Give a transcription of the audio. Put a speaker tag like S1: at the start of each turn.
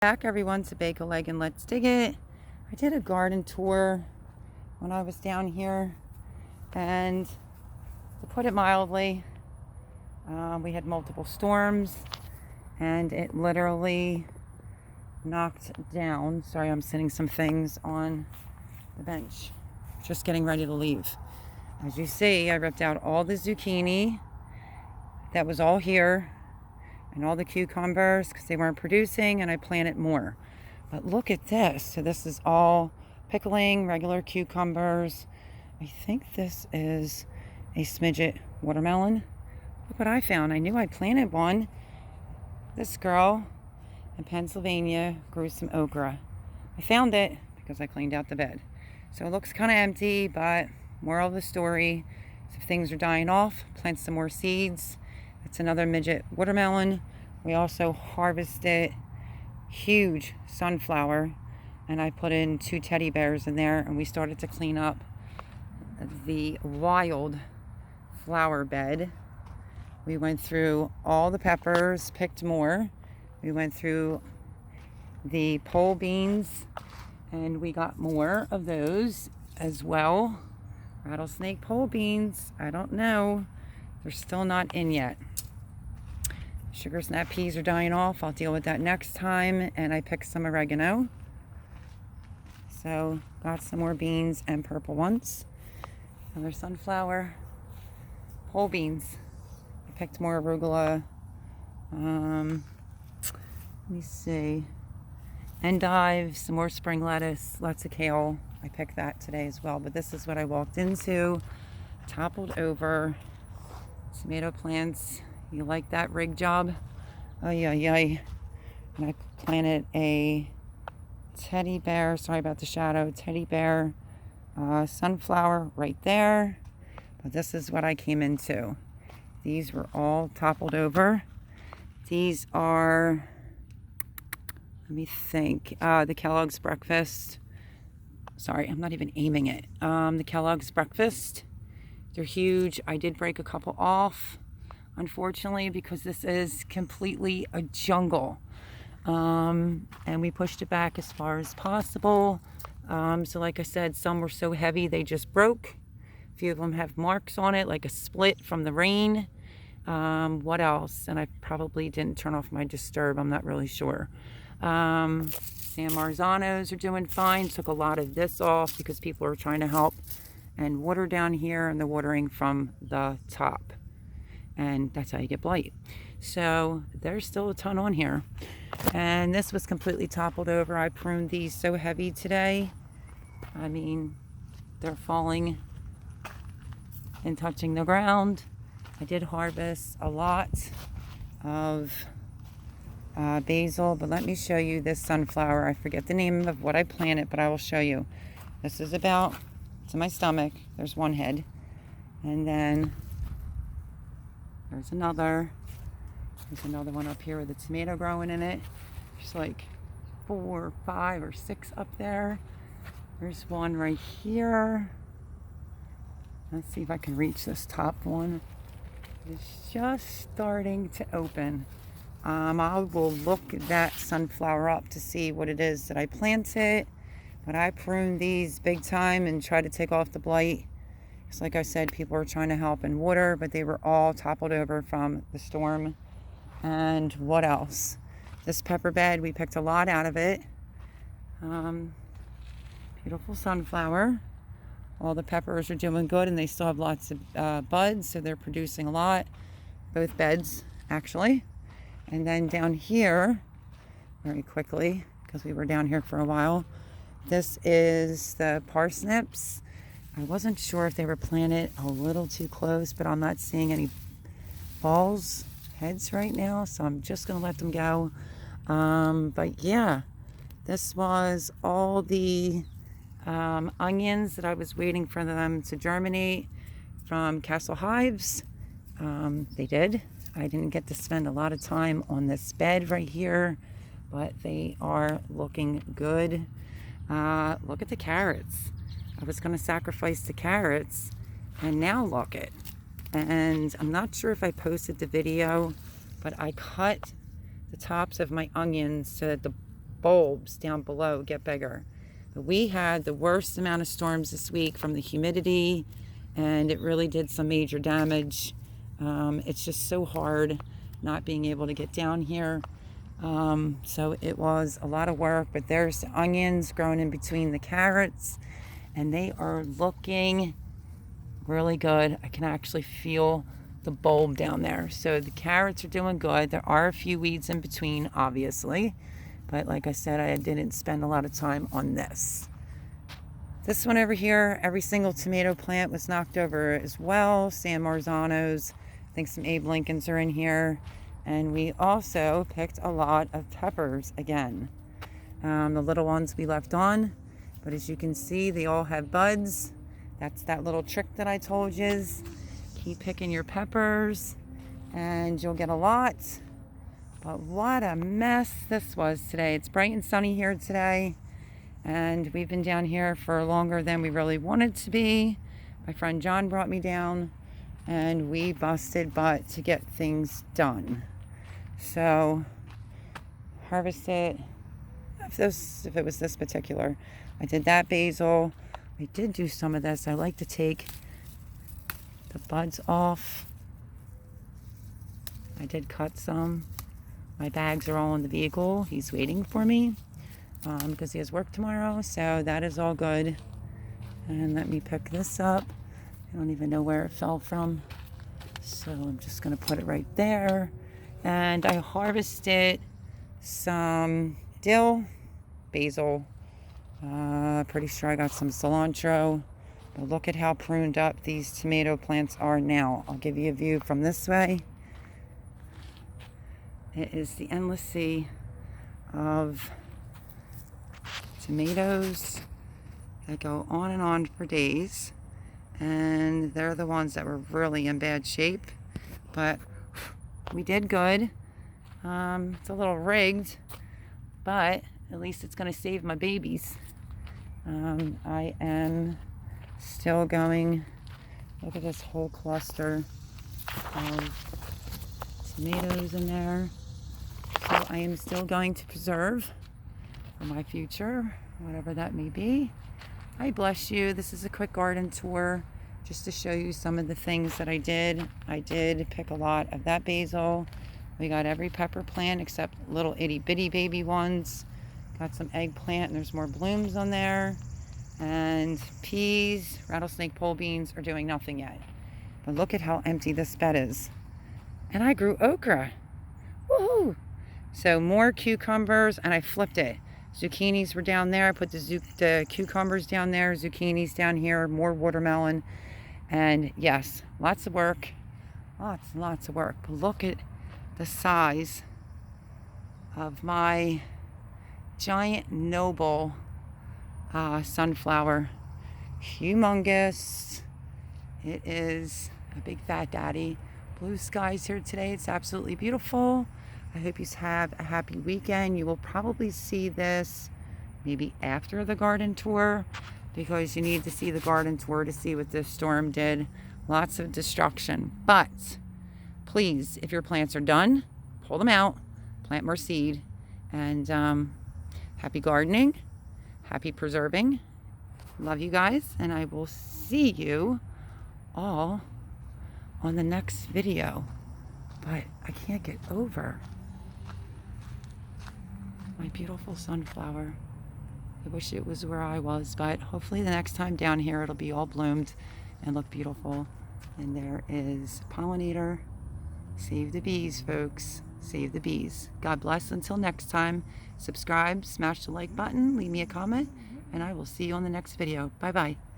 S1: Back everyone to Bake a Leg and Let's Dig It. I did a garden tour when I was down here, and to put it mildly, we had multiple storms and it literally knocked down. Sorry, I'm sitting some things on the bench, just getting ready to leave. As you see, I ripped out all the zucchini that was all here and all the cucumbers because they weren't producing, and I planted more. But look at this. So this is all pickling, regular cucumbers. I think this is a smidget watermelon. Look what I found. I knew I planted one. This girl in Pennsylvania grew some okra. I found it because I cleaned out the bed. So it looks kind of empty, but moral of the story, if things are dying off, plant some more seeds. It's another midget watermelon. We also harvested huge sunflower, and I put in 2 teddy bears in there, and we started to clean up the wild flower bed. We went through all the peppers, picked more. We went through the pole beans, and we got more of those as well. Rattlesnake pole beans, I don't know. They're still not in yet. Sugar snap peas are dying off. I'll deal with that next time. And I picked some oregano. So got some more beans and purple ones. Another sunflower. Pole beans. I picked more arugula. Let me see. Endive, some more spring lettuce, lots of kale. I picked that today as well. But this is what I walked into. Toppled over. Tomato plants. You like that rig job? Oh yeah. And I planted a teddy bear. Sorry about the shadow. Teddy bear, sunflower right there. But this is what I came into. These were all toppled over. These are, let me think, the Kellogg's breakfast. Sorry, I'm not even aiming it. The Kellogg's breakfast. They're huge. I did break a couple off, unfortunately, because this is completely a jungle. And we pushed it back as far as possible. So like I said, some were so heavy they just broke. A few of them have marks on it, like a split from the rain. What else? And I probably didn't turn off my disturb. I'm not really sure. San Marzanos are doing fine. Took a lot of this off because people are trying to help and water down here, and the watering from the top. And that's how you get blight. So there's still a ton on here. And this was completely toppled over. I pruned these so heavy today. I mean, they're falling and touching the ground. I did harvest a lot of basil, but let me show you this sunflower. I forget the name of what I planted, but I will show you. This is about to my stomach. There's one head. And then there's another one up here with a tomato growing in it. There's like 4 or 5 or 6 up there. There's one right here. Let's see if I can reach this top one. It's just starting to open. I will look that sunflower up to see what it is that I planted. But I pruned these big time and tried to take off the blight. Because like I said, people were trying to help and water, but they were all toppled over from the storm. And what else? This pepper bed, we picked a lot out of it. Beautiful sunflower. All the peppers are doing good, and they still have lots of buds, so they're producing a lot. Both beds, actually. And then down here, very quickly, because we were down here for a while, this is the parsnips. I wasn't sure if they were planted a little too close, but I'm not seeing any balls, heads right now, so I'm just going to let them go. But yeah, this was all the onions that I was waiting for them to germinate from Castle Hives. They did. I didn't get to spend a lot of time on this bed right here, but they are looking good. Look at the carrots. I was going to sacrifice the carrots, and now look it. And I'm not sure if I posted the video, but I cut the tops of my onions so that the bulbs down below get bigger. But we had the worst amount of storms this week from the humidity, and it really did some major damage. It's just so hard not being able to get down here. So it was a lot of work, but there's the onions growing in between the carrots, and they are looking really good. I can actually feel the bulb down there. So the carrots are doing good. There are a few weeds in between, obviously, but like I said, I didn't spend a lot of time on this. This one over here, every single tomato plant was knocked over as well. San Marzanos, I think some Abe Lincolns are in here. And we also picked a lot of peppers again. The little ones we left on, but as you can see, they all have buds. That's that little trick that I told you. Keep picking your peppers and you'll get a lot. But what a mess this was today. It's bright and sunny here today, and we've been down here for longer than we really wanted to be. My friend John brought me down, and we busted butt to get things done. So harvest it. If it was this particular, I did that basil. I did do some of this. I like to take the buds off. I did cut some. My bags are all in the vehicle. He's waiting for me because he has work tomorrow, so that is all good. And let me pick this up. I don't even know where it fell from, so I'm just going to put it right there. And I harvested some dill, basil. Pretty sure I got some cilantro. But look at how pruned up these tomato plants are now. I'll give you a view from this way. It is the endless sea of tomatoes that go on and on for days. And they're the ones that were really in bad shape. But we did good. It's a little rigged, but at least it's going to save my babies. I am still going. Look at this whole cluster of tomatoes in there. So I am still going to preserve for my future, whatever that may be. I bless you. This is a quick garden tour just to show you some of the things that I did. I did pick a lot of that basil. We got every pepper plant except little itty bitty baby ones. Got some eggplant, and there's more blooms on there. And peas, rattlesnake pole beans are doing nothing yet. But look at how empty this bed is. And I grew okra. Woohoo! So more cucumbers, and I flipped it. Zucchinis were down there. I put the cucumbers down there, zucchinis down here, more watermelon. And yes, lots of work. Lots and lots of work. But look at the size of my giant noble sunflower. Humongous. It is a big fat daddy. Blue skies here today. It's absolutely beautiful. I hope you have a happy weekend. You will probably see this maybe after the garden tour, because you need to see the garden tour to see what this storm did. Lots of destruction. But please, if your plants are done, pull them out, plant more seed, and happy gardening, happy preserving. Love you guys, and I will see you all on the next video. But I can't get over my beautiful sunflower. I wish it was where I was, but hopefully the next time down here it'll be all bloomed and look beautiful. And there is pollinator. Save the bees, folks. Save the bees. God bless. Until next time, subscribe, smash the like button, leave me a comment, and I will see you on the next video. Bye-bye.